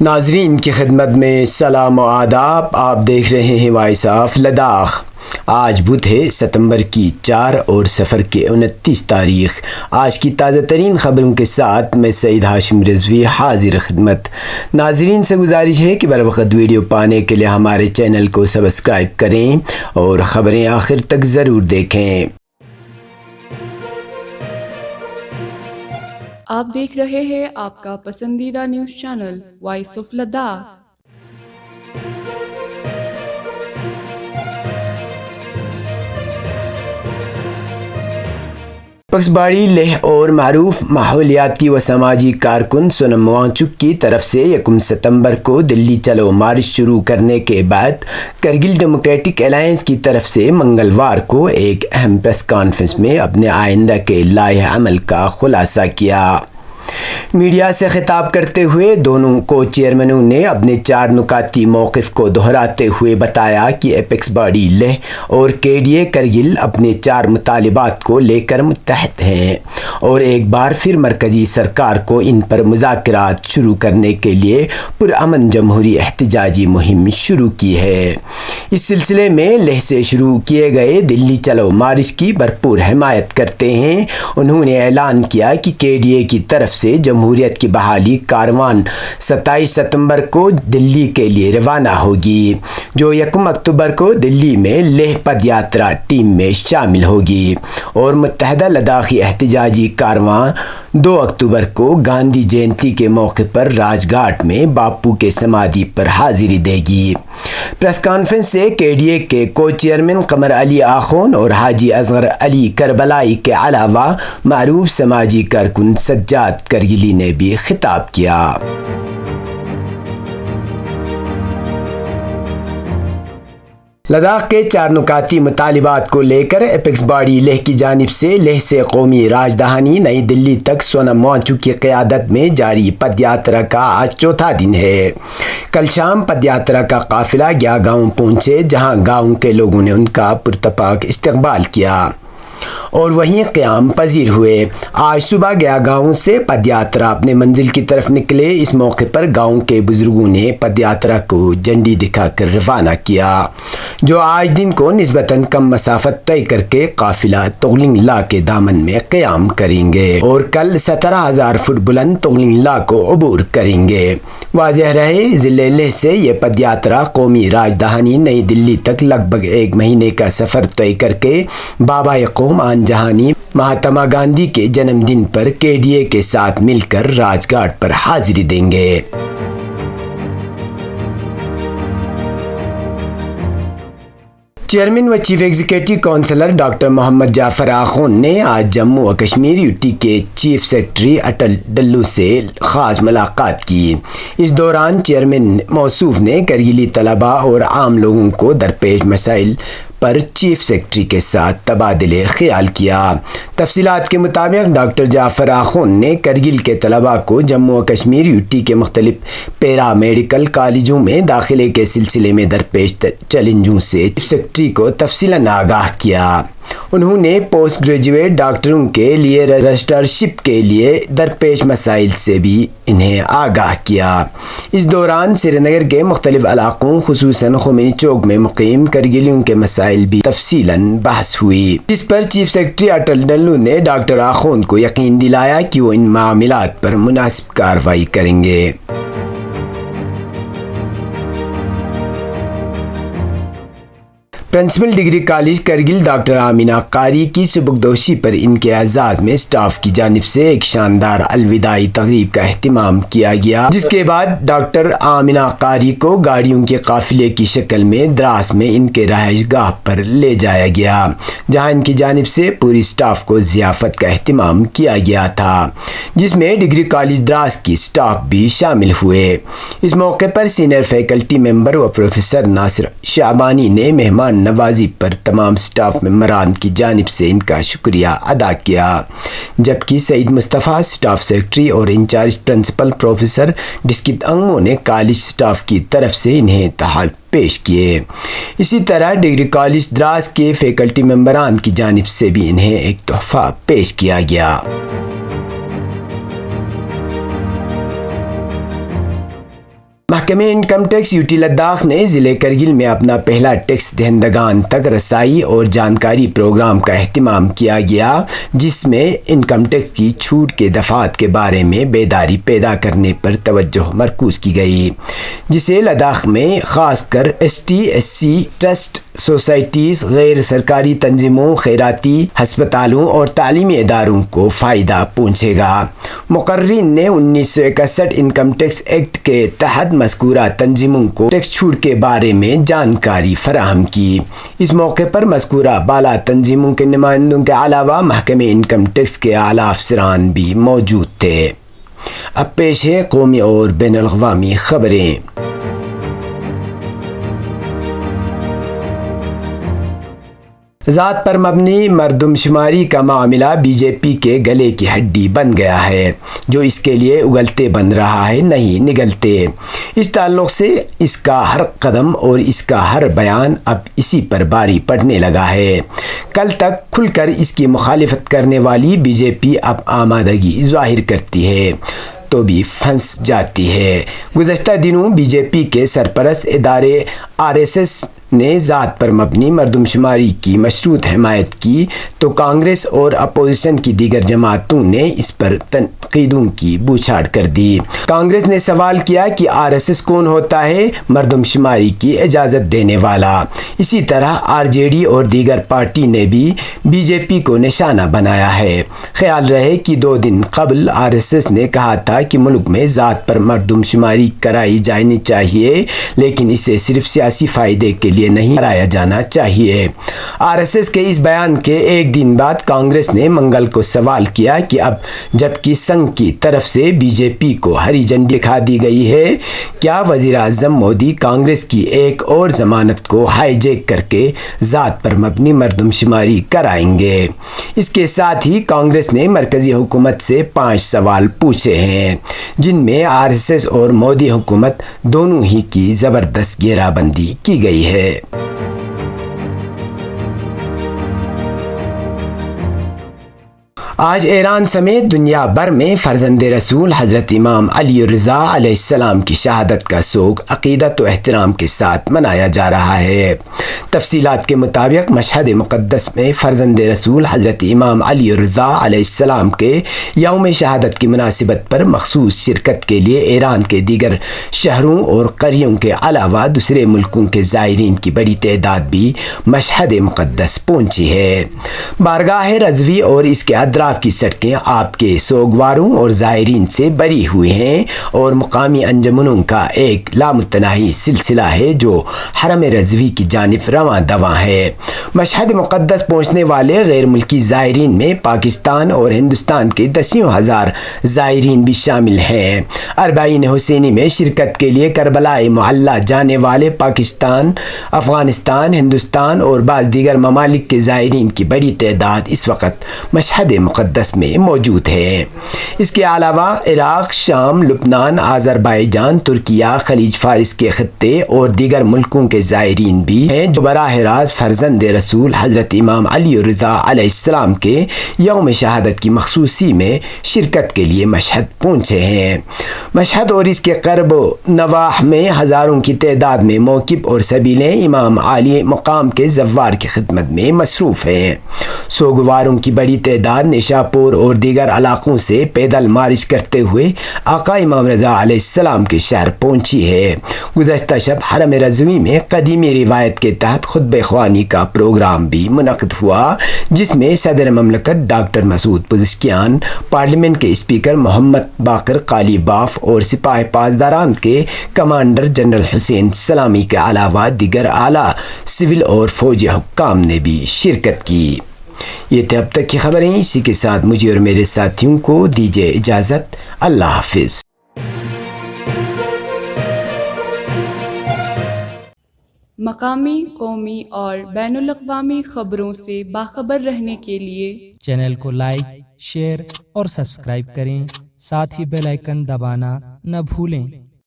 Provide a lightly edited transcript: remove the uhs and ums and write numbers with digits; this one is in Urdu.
ناظرین کی خدمت میں سلام و آداب۔ آپ دیکھ رہے ہیں وائس آف لداخ۔ آج بدھ ہے، ستمبر کی 4 اور صفر کے 29 تاریخ۔ آج کی تازہ ترین خبروں کے ساتھ میں سعید ہاشم رضوی حاضر خدمت۔ ناظرین سے گزارش ہے کہ بر وقت ویڈیو پانے کے لیے ہمارے چینل کو سبسکرائب کریں اور خبریں آخر تک ضرور دیکھیں۔ آپ دیکھ رہے ہیں آپ کا پسندیدہ news channel voice of Ladakh. پکسباڑی لیہ اور معروف ماحولیاتی و سماجی کارکن سونم وانگچک کی طرف سے 1 ستمبر کو دلی چلو مارچ شروع کرنے کے بعد کرگل ڈیموکریٹک الائنس کی طرف سے منگلوار کو ایک اہم پریس کانفرنس میں اپنے آئندہ کے لائحہ عمل کا خلاصہ کیا۔ میڈیا سے خطاب کرتے ہوئے دونوں کو چیئرمینوں نے اپنے 4 نکاتی موقف کو دہراتے ہوئے بتایا کہ اپیکس باڑی لیہ اور KDA کرگل اپنے 4 مطالبات کو لے کر متحد ہیں اور ایک بار پھر مرکزی سرکار کو ان پر مذاکرات شروع کرنے کے لیے پرامن جمہوری احتجاجی مہم شروع کی ہے۔ اس سلسلے میں لیہ سے شروع کیے گئے دلی چلو مارچ کی بھرپور حمایت کرتے ہیں۔ انہوں نے اعلان کیا کہ KDA کی طرف سے جمہوریت کی بحالی کاروان 27 ستمبر کو دلی کے لیے روانہ ہوگی، جو 1 اکتوبر کو دلی میں لیہ پد یاترا ٹیم میں شامل ہوگی، اور متحدہ لداخی احتجاجی کارواں 2 اکتوبر کو گاندھی جینتی کے موقع پر راج گھاٹ میں باپو کے سمادھی پر حاضری دے گی۔ پریس کانفرنس سے KDA کے کو چیئرمین قمر علی آخون اور حاجی اصغر علی کربلائی کے علاوہ معروف سماجی کارکن سجاد کرگلی نے بھی خطاب کیا۔ لداخ کے 4 نکاتی مطالبات کو لے کر اپیکس باڑی لیہ کی جانب سے لیہ سے قومی راجدھانی نئی دلی تک سونم وانگچک کی قیادت میں جاری پد یاترا کا آج چوتھا دن ہے۔ کل شام پد یاترا کا قافلہ گیا گاؤں پہنچے، جہاں گاؤں کے لوگوں نے ان کا پرتپاک استقبال کیا اور وہیں قیام پذیر ہوئے۔ آج صبح گیا گاؤں سے پد یاترا اپنے منزل کی طرف نکلے۔ اس موقع پر گاؤں کے بزرگوں نے پد یاترا کو جھنڈی دکھا کر روانہ کیا، جو آج دن کو نسبتاً کم مسافت طے کر کے قافلہ تغلنگ لا کے دامن میں قیام کریں گے اور کل 17,000 فٹ بلند تغلنگ لا کو عبور کریں گے۔ واضح رہے، ضلع لیہ سے یہ پد یاترا قومی راجدھانی نئی دلی تک لگ بھگ 1 مہینے کا سفر طے کر کے بابا قوم آن جہانی مہاتما گاندھی کے جنم دن پر KDA کے ساتھ مل کر راج گھاٹ پر حاضری دیں گے۔ چیئرمین و چیف ایگزیکٹو کونسلر ڈاکٹر محمد جعفر آخون نے آج جموں و کشمیر UT کے چیف سیکرٹری اٹل ڈلو سے خاص ملاقات کی۔ اس دوران چیئرمین موصوف نے کرگلی طلباء اور عام لوگوں کو درپیش مسائل پر چیف سیکرٹری کے ساتھ تبادلہ خیال کیا۔ تفصیلات کے مطابق ڈاکٹر جعفر آخون نے کرگل کے طلباء کو جموں و کشمیر UT کے مختلف پیرا میڈیکل کالجوں میں داخلے کے سلسلے میں درپیش چیلنجوں سے چیف سیکرٹری کو تفصیلاً آگاہ کیا۔ انہوں نے پوسٹ گریجویٹ ڈاکٹروں کے لیے رجسٹرشپ کے لیے درپیش مسائل سے بھی انہیں آگاہ کیا۔ اس دوران سری نگر کے مختلف علاقوں خصوصاً خمینی چوک میں مقیم کرگلیوں کے مسائل بھی تفصیلاً بحث ہوئی، جس پر چیف سیکرٹری اٹل ڈلو نے ڈاکٹر آخون کو یقین دلایا کہ وہ ان معاملات پر مناسب کارروائی کریں گے۔ Principal degree college Kargil doctor Amina Qari کی سبکدوشی پر ان کے اعزاز میں اسٹاف کی جانب سے ایک شاندار الوداعی تقریب کا اہتمام کیا گیا، جس کے بعد ڈاکٹر آمینہ قاری کو گاڑیوں کے قافلے کی شکل میں دراس میں ان کے رہائش گاہ پر لے جایا گیا، جہاں ان کی جانب سے پوری اسٹاف کو ضیافت کا اہتمام کیا گیا تھا، جس میں ڈگری کالج دراس کی اسٹاف بھی شامل ہوئے۔ اس موقع پر سینئر فیکلٹی ممبر و پروفیسر ناصر شعبانی نے مہمان نوازی پر تمام اسٹاف ممبران کی جانب سے ان کا شکریہ ادا کیا، جبکہ سعید مصطفیٰ اسٹاف سیکرٹری اور انچارج پرنسپل پروفیسر ڈسکت انگمو نے کالج اسٹاف کی طرف سے انہیں تحائف پیش کیے۔ اسی طرح ڈگری کالج دراس کے فیکلٹی ممبران کی جانب سے بھی انہیں ایک تحفہ پیش کیا گیا۔ محکمہ انکم ٹیکس یوٹی لداخ نے ضلع کرگل میں اپنا پہلا ٹیکس دہندگان تک رسائی اور جانکاری پروگرام کا اہتمام کیا گیا، جس میں انکم ٹیکس کی چھوٹ کے دفعات کے بارے میں بیداری پیدا کرنے پر توجہ مرکوز کی گئی، جسے لداخ میں خاص کر ST/SC ٹرسٹ، سوسائٹیز، غیر سرکاری تنظیموں، خیراتی ہسپتالوں اور تعلیمی اداروں کو فائدہ پہنچے گا۔ مقررین نے 1961 انکم ٹیکس ایکٹ کے تحت مذکورہ تنظیموں کو ٹیکس چھوٹ کے بارے میں جانکاری فراہم کی۔ اس موقع پر مذکورہ بالا تنظیموں کے نمائندوں کے علاوہ محکمہ انکم ٹیکس کے اعلیٰ افسران بھی موجود تھے۔ اب پیش ہے قومی اور بین الاقوامی خبریں۔ ذات پر مبنی مردم شماری کا معاملہ BJP کے گلے کی ہڈی بن گیا ہے، جو اس کے لیے اگلتے بن رہا ہے، نہیں نگلتے۔ اس تعلق سے اس کا ہر قدم اور اس کا ہر بیان اب اسی پر باری پڑنے لگا ہے۔ کل تک کھل کر اس کی مخالفت کرنے والی BJP اب آمادگی ظاہر کرتی ہے تو بھی پھنس جاتی ہے۔ گزشتہ دنوں BJP کے سرپرست ادارے RSS نے ذات پر مبنی مردم شماری کی مشروط حمایت کی تو کانگریس اور اپوزیشن کی دیگر جماعتوں نے اس پر تنقیدوں کی بوچھاڑ کر دی۔ کانگریس نے سوال کیا کہ RSS کون ہوتا ہے مردم شماری کی اجازت دینے والا۔ اسی طرح RJD اور دیگر پارٹی نے بھی BJP کو نشانہ بنایا ہے۔ خیال رہے کہ 2 دن قبل RSS نے کہا تھا کہ ملک میں ذات پر مردم شماری کرائی جانی چاہیے، لیکن اسے صرف سیاسی فائدے کے لیے نہیں کرایا جانا چاہیے۔ RSS کے اس بیان کے ایک دن بعد کانگریس نے منگل کو سوال کیا کہ اب جبکہ سنگھ کی طرف سے BJP کو ہری جھنڈی دکھا دی گئی ہے، کیا وزیر اعظم مودی کانگریس کی ایک اور ضمانت کو ہائی جیک کر کے ذات پر مبنی مردم شماری کرائیں گے؟ اس کے ساتھ ہی کانگریس نے مرکزی حکومت سے 5 سوال پوچھے ہیں، جن میں RSS اور مودی حکومت دونوں ہی کی زبردست گھیرا بندی کی گئی ہے۔ آج ایران سمیت دنیا بھر میں فرزند رسول حضرت امام علی الرضا علیہ السلام کی شہادت کا سوگ عقیدت و احترام کے ساتھ منایا جا رہا ہے۔ تفصیلات کے مطابق مشہد مقدس میں فرزند رسول حضرت امام علی الرضا علیہ السلام کے یوم شہادت کی مناسبت پر مخصوص شرکت کے لیے ایران کے دیگر شہروں اور قریوں کے علاوہ دوسرے ملکوں کے زائرین کی بڑی تعداد بھی مشہد مقدس پہنچی ہے۔ بارگاہ رضوی اور اس کے اطراف کی سڑکیں آپ کے سوگواروں اور زائرین سے بری ہوئی ہیں اور مقامی انجمنوں کا ایک لامتناہی سلسلہ ہے جو حرم رضوی کی جانب رواں دواں ہے۔ مشہد مقدس پہنچنے والے غیر ملکی زائرین میں پاکستان اور ہندوستان کے دسیوں ہزار زائرین بھی شامل ہیں۔ اربعین حسینی میں شرکت کے لیے کربلا معلی جانے والے پاکستان، افغانستان، ہندوستان اور بعض دیگر ممالک کے زائرین کی بڑی تعداد اس وقت مشہد مقدس میں موجود ہے۔ اس کے علاوہ عراق، شام، لبنان، آذربائیجان، ترکیہ، خلیج فارس کے خطے اور دیگر ملکوں کے زائرین بھی ہیں جو براہ راست فرزند رسول حضرت امام علی الرضا علیہ السلام کے یوم شہادت کی مخصوصی میں شرکت کے لیے مشہد پہنچے ہیں۔ مشہد اور اس کے قرب و نواح میں ہزاروں کی تعداد میں موکب اور سبیلیں امام عالی مقام کے زوار کی خدمت میں مصروف ہیں۔ سوگواروں کی بڑی تعداد نشاپور اور دیگر علاقوں سے پیدل مارچ کرتے ہوئے آقا امام رضا علیہ السلام کے شہر پہنچی ہے۔ گزشتہ شب حرم رضوی میں قدیمی روایت کے تحت خطبہ خوانی کا پروگرام بھی منعقد ہوا، جس میں صدر مملکت ڈاکٹر مسعود پزشکیان، پارلیمنٹ کے اسپیکر محمد باقر قالیباف اور سپاہ پاسداران کے کمانڈر جنرل حسین سلامی کے علاوہ دیگر اعلیٰ سول اور فوجی حکام نے بھی شرکت کی۔ یہ تھے اب تک کی خبریں، اسی کے ساتھ مجھے اور میرے ساتھیوں کو دیجیے اجازت۔ اللہ حافظ۔ مقامی، قومی اور بین الاقوامی خبروں سے باخبر رہنے کے لیے چینل کو لائک، شیئر اور سبسکرائب کریں، ساتھ ہی بیل آئیکن دبانا نہ بھولیں۔